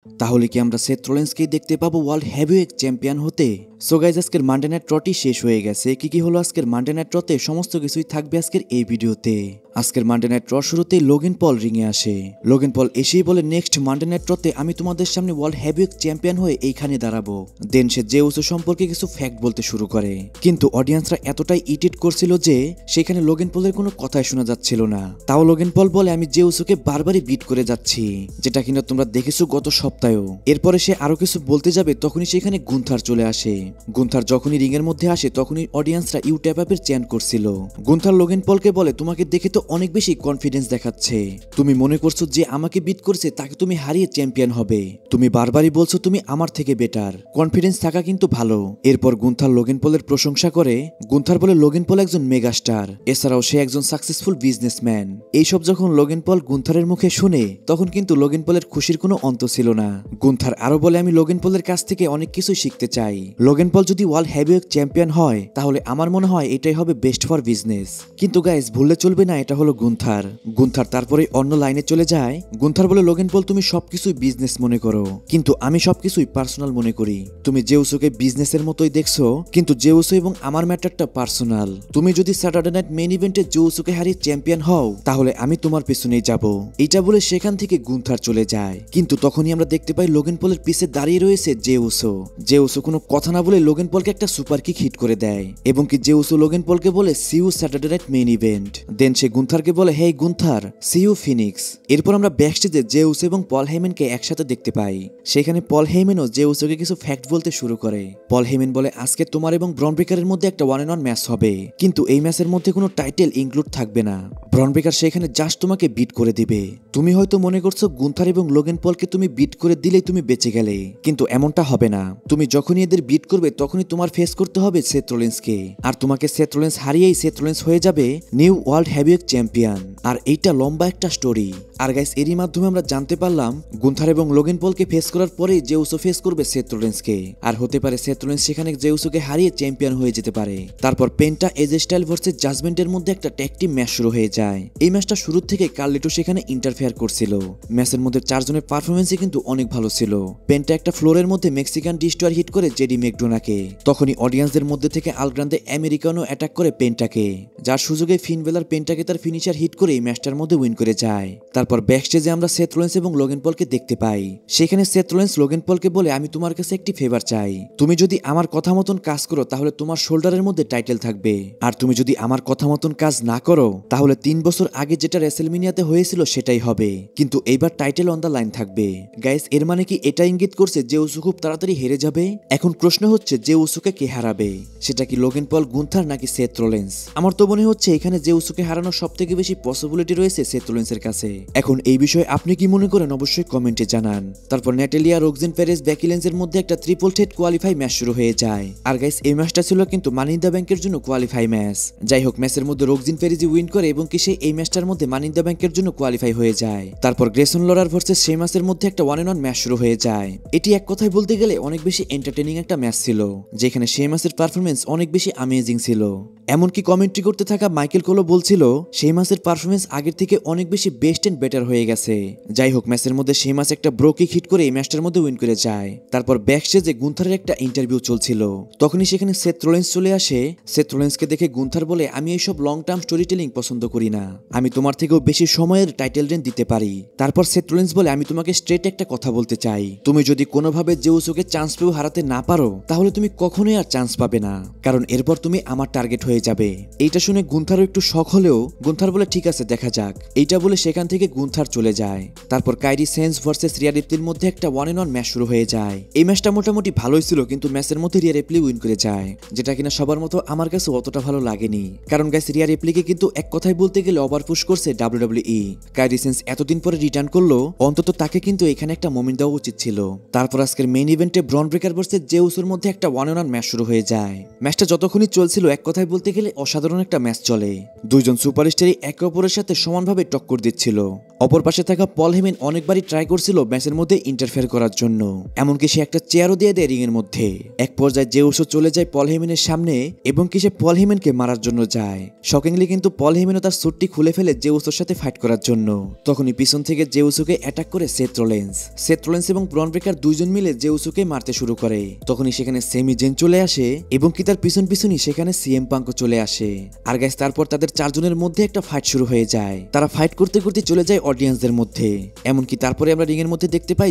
তাহলে কি আমরা সেথ রোলিন্সকেই দেখতে পাবো ওয়ার্ল্ড হেভিওয়েট চ্যাম্পিয়ন হতে? সো গাইজ, আজকের মানডে নাইট রটি শেষ হয়ে গেছে। কি হলো আজকের মানডে নাইট রতে সমস্ত কিছুই থাকবে আজকের এই ভিডিওতে। আজকের মানডে নাইট র শুরুতেই লোগান পল রিংয়ে আসে। লোগান পল এসেই বলে, নেক্সট মানডে নাইট রতে আমি তোমাদের সামনে ওয়ার্ল্ড হেভিওয়েট চ্যাম্পিয়ন হয়ে এইখানে দাঁড়াবো। দেন সে জে উসো সম্পর্কে কিছু ফ্যাক্ট বলতে শুরু করে, কিন্তু অডিয়েন্সরা এতটাই ইরিটেট করছিল যে সেখানে লোগান পলের কোনো কথাই শোনা যাচ্ছিল না। তাও লোগান পল বলে, আমি জে উসোকে বারবারই বিট করে যাচ্ছি, যেটা কিনা তোমরা দেখেছো গত সপ্তাহেও। এরপরে সে আরো কিছু বলতে যাবে, তখনই সেখানে গুন্থার চলে আসে। গুন্থার যখনই রিং এর মধ্যে আসে তখনই অডিয়েন্সরা ইউ ট্যাপ আপের চ্যান্ট করছিল। গুন্থার লোগান পলকে বলে, তোমাকে দেখে তো অনেক বেশি কনফিডেন্স দেখাচ্ছে। তুমি মনে করছো যে আমাকে বিট করছে তাকে তুমি হারিয়ে চ্যাম্পিয়ন হবে। তুমি বারবারই বলছো তুমি আমার থেকে বেটার। কনফিডেন্স থাকা কিন্তু ভালো। এরপর গুন্থার লোগান পলের প্রশংসা করে। গুন্থার বলে, লোগান পল একজন মেগাস্টার, এছাড়াও সে একজন সাকসেসফুল বিজনেসম্যান। এইসব যখন লোগান পল গুন্থারের মুখে শুনে তখন কিন্তু লোগান পলের খুশির কোনো অন্ত ছিল না। গুন্থার আরো বলে, আমি লোগান পলের কাছ থেকে অনেক কিছু শিখতে চাই। লোগান পল যদি ওয়ার্ল্ড হেভিওয়েট চ্যাম্পিয়ন হয় তাহলে আমার মনে হয় এটাই হবে বেস্ট ফর বিজনেস। কিন্তু গাইস, ভুললে চলবে না, এটা হলো গুন্থার। গুন্থার তারপরে অন্য লাইনে চলে যায়। গুন্থার বলে, লোগান পল তুমি সবকিছুই বিজনেস মনে করো, কিন্তু আমি সবকিছুই পার্সোনাল মনে করি। তুমি জে উসোকে বিজনেসের মতোই দেখছো, কিন্তু জে উসো এবং আমার ম্যাটারটা পার্সোনাল। তুমি যদি স্যাটারডে নাইট মেইন ইভেন্টে জে উসোকে হারিয়ে চ্যাম্পিয়ন হও তাহলে আমি তোমার পেছনেই যাব। এটা বলে সেখান থেকে গুন্থার চলে যায়। কিন্তু তখনই আমরা দেখতে পাই লোগান পলের পিছে দাঁড়িয়ে রয়েছে জে উসো। জে উসো কোনো কথা না বলে লোগান পলকে একটা সুপার কিক হিট করে দেয়, এবং কি জে উসো লোগান পলকে বলে, see you Saturday night main event. Then সে গুন্থারকে বলে, hey Gunther, see you Phoenix. এরপর আমরা ব্যাকস্টেজে জে উসো এবং পল হেইমেনকে একসাথে দেখতে পাই। সেখানে পল হেইমেনও জে উসোকে কিছু ফ্যাক্ট বলতে শুরু করে। পল হেইমেন বলে, আজকে তোমার এবং ব্রন ব্রেকারের মধ্যে একটা 1-on-1 ম্যাচ হবে, কিন্তু এই ম্যাচের মধ্যে কোনো টাইটেল ইনক্লুড থাকবে না। ব্রন ব্রেকার সেখানে জাস্ট তোমাকে বিট করে দিবে। তুমি হয়তো মনে করছো গুন্থার এবং লোগান পলকে তুমি বিট করে দিলেই তুমি বেঁচে গেলে, কিন্তু এমনটা হবে না। তুমি যখনই এদের বিট করবে তখনই তোমার ফেস করতে হবে সেথ রোলিন্সকে, আর তোমাকে সেথ রোলিন্স হারিয়েই সেথ রোলিন্স হয়ে যাবে নিউ ওয়ার্ল্ড হেভিওয়েট চ্যাম্পিয়ন। আর এইটা লম্বা একটা স্টোরি। আর গাইস, এরই মাধ্যমে আমরা জানতে পারলাম গুন্থার এবং লোগান পলকে ফেস করার পরেই জে উসো ফেস করবে সেথ রোলিন্সকে, আর হতে পারে সেথ রোলিন্স সেখানে জে উসোকে হারিয়ে চ্যাম্পিয়ন হয়ে যেতে পারে। তারপর পেন্টা এজে স্টাইল ভার্সেস জাজমেন্টের মধ্যে একটা ট্যাগ টিম ম্যাচ শুরু হয়ে যায়। এই ম্যাচটা শুরু থেকে কার্লিটো সেখানে ইন্টারফেয়ার করছিল। ম্যাচের মধ্যে চারজনের পারফরমেন্সই কিন্তু অনেক ভালো ছিল। পেন্টা একটা ফ্লোরের মধ্যে মেক্সিকান ডিস্ট্রয়ার হিট করে জেডি ম্যাকডোনাকে। তখনই অডিয়েন্সদের মধ্যে থেকে আলগ্রান্দে আমেরিকানো অ্যাটাক করে পেন্টাকে, যার সুযোগে ফিন বেলার পেন্টাকে তার ফিনিশার হিট করে এই ম্যাচটার মধ্যে উইন করে যায়। তারপর ব্যাকস্টেজে আমরা সেথ রোলিন্স এবং লোগান পলকে দেখতে পাই। সেখানে সেথ রোলিন্স লোগান পলকে বলে, আমি তোমার কাছে একটি ফেভার চাই। তুমি যদি আমার কথা মতন কাজ করো তাহলে তোমার শোল্ডারের মধ্যে টাইটেল থাকবে, আর তুমি যদি আমার কথা মতন কাজ না করো তাহলে 3 বছর আগে যেটা রেসেলমেনিয়াতে হয়েছিল সেটাই হবে, কিন্তু এইবার টাইটেল অন দা লাইন থাকবে। গাইস, এর মানে কি এটা ইঙ্গিত করছে যে উসো খুব তাড়াতাড়ি হেরে যাবে? এখন প্রশ্ন হচ্ছে যে উসোকে কে হারাবে? সেটা কি লোগান পল, গুন্থার নাকি সেথ রোলিন্স? আমার তো মনে হচ্ছে এখানে যে উসোকে হারানোর সবথেকে বেশি পসিবিলিটি রয়েছে সেথ রোলিন্সের কাছে। এখন এই বিষয়ে আপনি কি মনে করেন অবশ্যই কমেন্টে জানান। তারপর নাটালিয়া, রোকজেন পেরেজ, বেকি লিঞ্চের মধ্যে একটা ট্রিপল থ্রেট কোয়ালিফাই ম্যাচ শুরু হয়ে যায়। আর গাইস, এই ম্যাচটা ছিল কিন্তু মানি ইন দ্য ব্যাংকের জন্য কোয়ালিফাই ম্যাচ। যাই হোক, ম্যাচের মধ্যে রোকজেন পেরেজ উইন করে এবং কি সে এই ম্যাচটার মধ্যে মানি ইন দ্য ব্যাংকের জন্য কোয়ালিফাই হয়ে যায়। তারপর গ্রেসন লরার ভার্সেস শেমাসের মধ্যে একটা 1-on-1 ম্যাচ শুরু হয়ে যায়। এটি এক কথায় বলতে গেলে অনেক বেশি এন্টারটেইনিং একটা ম্যাচ ছিল, যেখানে শেমাসের পারফরমেন্স অনেক বেশি অ্যামেজিং ছিল। এমনকি কমেন্ট্রি করতে থাকা মাইকেল কোলো বলছিল শেমাসের পারফরমেন্স আগের থেকে অনেক বেশি বেস্ট এন্ড বেটার হয়ে গেছে। যাই হোক, ম্যাচের মধ্যে শেমাস একটা ব্রো কিক হিট করে এই ম্যাচটার মধ্যে উইন করে যায়। তারপর ব্যাকস্টেজে গুন্থারের একটা ইন্টারভিউ চলছিল। তখনই সেখানে সেথ রোলিন্স চলে আসে। সেথ রোলিন্সকে দেখে গুন্থার বলে, আমি এইসব লং টার্ম স্টোরি টেলিং পছন্দ করি না, আমি তোমার থেকেও বেশি সময়ের টাইটেল রেন দিতে পারি। তারপর সেথ রোলিন্স বলে, আমি তোমাকে স্ট্রেট একটা কথা বলতে চাই, তুমি যদি কোনোভাবে জে উসোকে চান্স পেও হারাতে না পারো তাহলে তুমি কখনোই আর চান্স পাবে না, কারণ এরপর তুমি আমার টার্গেট হয়ে যাবে। এইটা শুনে গুন্থারও একটু শক হলেও গুন্থার বলে, ঠিক আছে, দেখা যাক। এইটা বলে সেখান থেকে গুন্থার চলে যায়। তারপর কাইরি সেন্স ভার্সেস রিয়া রিপ্লির মধ্যে একটা 1-on-1 ম্যাচ শুরু হয়ে যায়। এই ম্যাচটা মোটামুটি ভালোই ছিল, কিন্তু ম্যাচের মধ্যে রিয়া রিপ্লি উইন করে যায়, যেটা কিনা সবার মতো আমার কাছে অতটা ভালো লাগেনি। কারণ গাইস, রিয়া রিপ্লিকে কিন্তু এক কথায় বলতে গেলে ওভারপুশ করছে ডাব্লিউডাব্লিউই। কাইরি সেন্স এতদিন পরে রিটার্ন করলো, অন্তত তাকে কিন্তু এখানে একটা মোমেন্ট দেওয়া উচিত ছিল। তারপর আজকের মেইন ইভেন্টে ব্রন ব্রেকার ভার্সেস জে উসোর মধ্যে একটা 1-on-1 ম্যাচ শুরু হয়ে যায়। ম্যাচটা যতক্ষণই চলছিল এক কথায় বলতে গেলে অসাধারণ একটা ম্যাচ চলে। দুইজন সুপারস্টারই একে অপরের সাথে সমানভাবে টক্কর দিচ্ছিল। অপর পাশে থাকা পল হেমেন অনেকবারই ট্রাই করছিল ম্যাচের মধ্যে ইন্টারফেয়ার করার জন্য, এমনকি সে একটা চেয়ারও দিয়ে দেয় রিং এর মধ্যে। এক পর্যায়ে জে উসো চলে যায় পল হেমেনের সামনে এবং কি সে পল হেমেনকে মারার জন্য যায়। শকিংলি কিন্তু পল হেমেনও তার স্যুটটি খুলে ফেলে জে উসোর সাথে ফাইট করার জন্য। তখনই পিছন থেকে জে উসোকে অ্যাটাক করে সেথ রোলেন্স এবং ব্রন ব্রেকার দুইজন মিলে জে উসোকে মারতে শুরু করে। তখনই সেখানে সেমি জেন চলে আসে এবং কি তার পিছনই সেখানে সিএম পাঙ্কও চলে আসে। আর গাইস তারপর তাদের চারজনের মধ্যে একটা ফাইট শুরু হয়ে যায়। তারা ফাইট করতে করতে চলে যায় অডিয়েন্সদের মধ্যে। এমনকি তারপরে আমরা রিং এর মধ্যে দেখতে পাই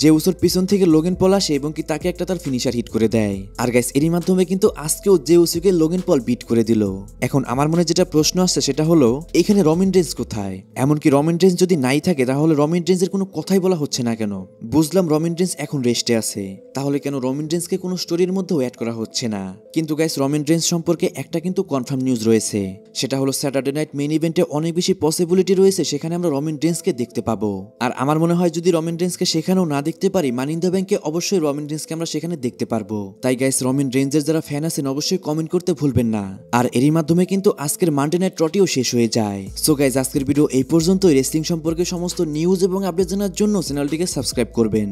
জে উসোর পিছন থেকে লোগেন পল আসে এবং কি তাকে একটা তার ফিনিশার হিট করে দেয়। আর গাইস এরই মাধ্যমে কিন্তু আজকেও জে উসোকে লোগেন পল বিট করে দিল। এখন আমার মনে যেটা প্রশ্ন আসছে সেটা হলো এখানে রমিন রেঞ্জ কোথায়? এমনকি রমিন রেঞ্জ যদি নাই থাকে তাহলে রমিন রেঞ্জের কোনো কথাই বলা হচ্ছে না কেন? বুঝলাম রমিন রেঞ্জ এখন রেস্টে আছে, তাহলে কেন রমিন রেঞ্জকে কোনো স্টোরির মধ্যেও অ্যাড করা হচ্ছে না? কিন্তু গাইস রমিন রেঞ্জ সম্পর্কে একটা কিন্তু কনফার্ম নিউজ রয়েছে, সেটা হলো স্যাটারডে নাইট মেইন ইভেন্টে অনেক বেশি পসিবিলিটি রয়েছে সেখানে আমরা রমিন রেঞ্জকে দেখতে পাবো। আর আমার মনে হয় যদি রমিন রেঞ্জকে সেখানেও না দেখতে পারি, মানি ইন দ্য ব্যাংকে অবশ্যই রমিন রেঞ্জকে আমরা সেখানে দেখতে পারবো। তাই গাইস রমিন রেঞ্জের যারা ফ্যান আছেন অবশ্যই কমেন্ট করতে ভুলবেন না। আর এরই মাধ্যমে কিন্তু আজকের মানডে নাইট রটিও শেষ হয়ে যায়। সো গাইস আজকের ভিডিও এই পর্যন্তই। রেসলিং সম্পর্কে সমস্ত নিউজ এবং আপডেট জানার জন্য চ্যানেলটিকে সাবস্ক্রাইব করবেন।